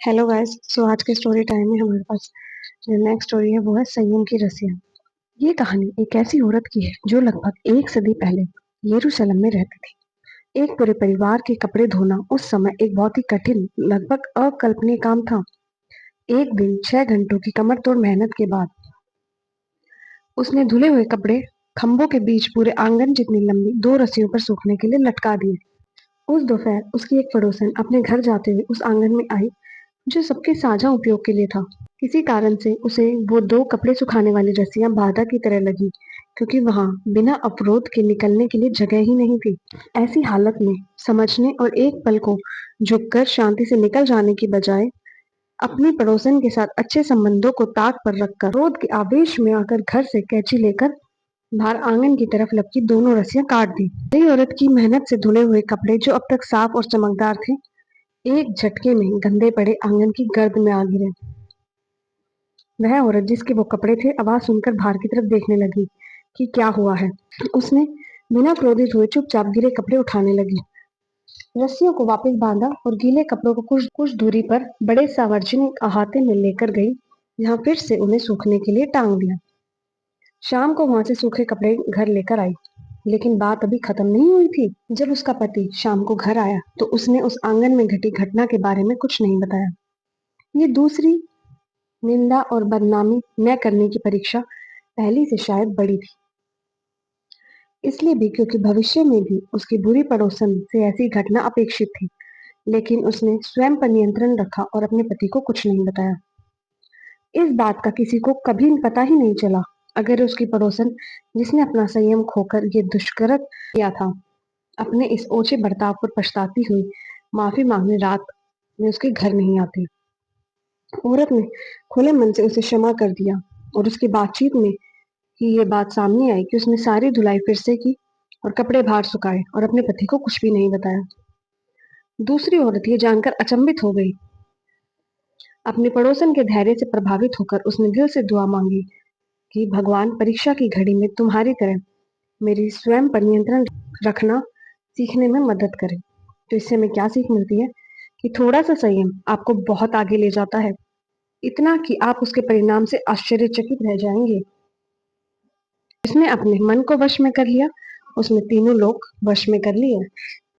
Hello guys. सो आज के story time में हमारे पास जो नेक्स्ट स्टोरी है वो है संयम की रस्सियाँ। ये कहानी एक ऐसी औरत की है जो लगभग एक सदी पहले यरूशलेम में रहती थी। एक पूरे परिवार के कपड़े धोना उस समय एक बहुत ही कठिन, लगभग अकल्पनीय काम था। एक दिन 6 घंटों की कमर तोड़ मेहनत के बाद उसने धुले हुए कपड़े खंभों के बीच पूरे आंगन जितनी लंबी 2 रस्सियों पर सूखने के लिए लटका दिए। उस दोपहर उसकी एक पड़ोसन अपने घर जाते हुए उस आंगन में आई जो सबके साझा उपयोग के लिए था। किसी कारण से उसे वो 2 कपड़े सुखाने वाली रस्सियाँ बाधा की तरह लगीं, क्योंकि वहाँ बिना अवरोध के निकलने के लिए जगह ही नहीं थी। ऐसी हालत में समझने और एक पल को झुककर शांति से निकल जाने की बजाय अपनी पड़ोसन के साथ अच्छे संबंधों को ताक पर रखकर क्रोध के आवेश में आकर घर से कैंची लेकर बाहर आंगन की तरफ लपकी दोनों रस्सियाँ काट दी। नई औरत की मेहनत से धुले हुए कपड़े जो अब तक साफ और चमकदार थे, एक झटके में गंदे पड़े आंगन की गर्द में आ गिरे। वह औरत जिसके वो कपड़े थे आवाज सुनकर बाहर की तरफ देखने लगी कि क्या हुआ है। उसने बिना क्रोधित हुए चुपचाप गिरे कपड़े उठाने लगी, रस्सियों को वापस बांधा और गीले कपड़ों को कुछ कुछ दूरी पर बड़े सार्वजनिक अहाते में लेकर गई, जहां फिर से उन्हें सूखने के लिए टांग दिया। शाम को वहां से सूखे कपड़े घर लेकर आई, लेकिन बात अभी खत्म नहीं हुई थी। जब उसका पति शाम को घर आया तो उसने उस आंगन में घटी घटना के बारे में कुछ नहीं बताया। ये दूसरी निंदा और बदनामी न करने की परीक्षा पहली से शायद बड़ी थी, इसलिए भी क्योंकि भविष्य में भी उसकी बुरी पड़ोसन से ऐसी घटना अपेक्षित थी। लेकिन उसने स्वयं पर नियंत्रण रखा और अपने पति को कुछ नहीं बताया। इस बात का किसी को कभी पता ही नहीं चला, अगर उसकी पड़ोसन जिसने अपना संयम खोकर ये दुष्कृत्य किया था, अपने इस ओछे बर्ताव पर पछताती हुई माफी मांगने रात में उसके घर नहीं आती। औरत ने खुले मन से उसे क्षमा कर दिया और उसकी बातचीत में ही ये बात सामने आई कि उसने सारी धुलाई फिर से की और कपड़े बाहर सुखाए और अपने पति को कुछ भी नहीं बताया। दूसरी औरत ये जानकर अचंभित हो गई। अपने पड़ोसन के धैर्य से प्रभावित होकर उसने दिल से दुआ मांगी कि भगवान परीक्षा की घड़ी में तुम्हारी तरह मेरी स्वयं पर नियंत्रण रखना सीखने में मदद करे। तो इससे हमें क्या सीख मिलती है कि थोड़ा सा संयम आपको बहुत आगे ले जाता है, इतना कि आप उसके परिणाम से आश्चर्यचकित रह जाएंगे। जिसने अपने मन को वश में कर लिया उसने तीनों लोग वश में कर लिए।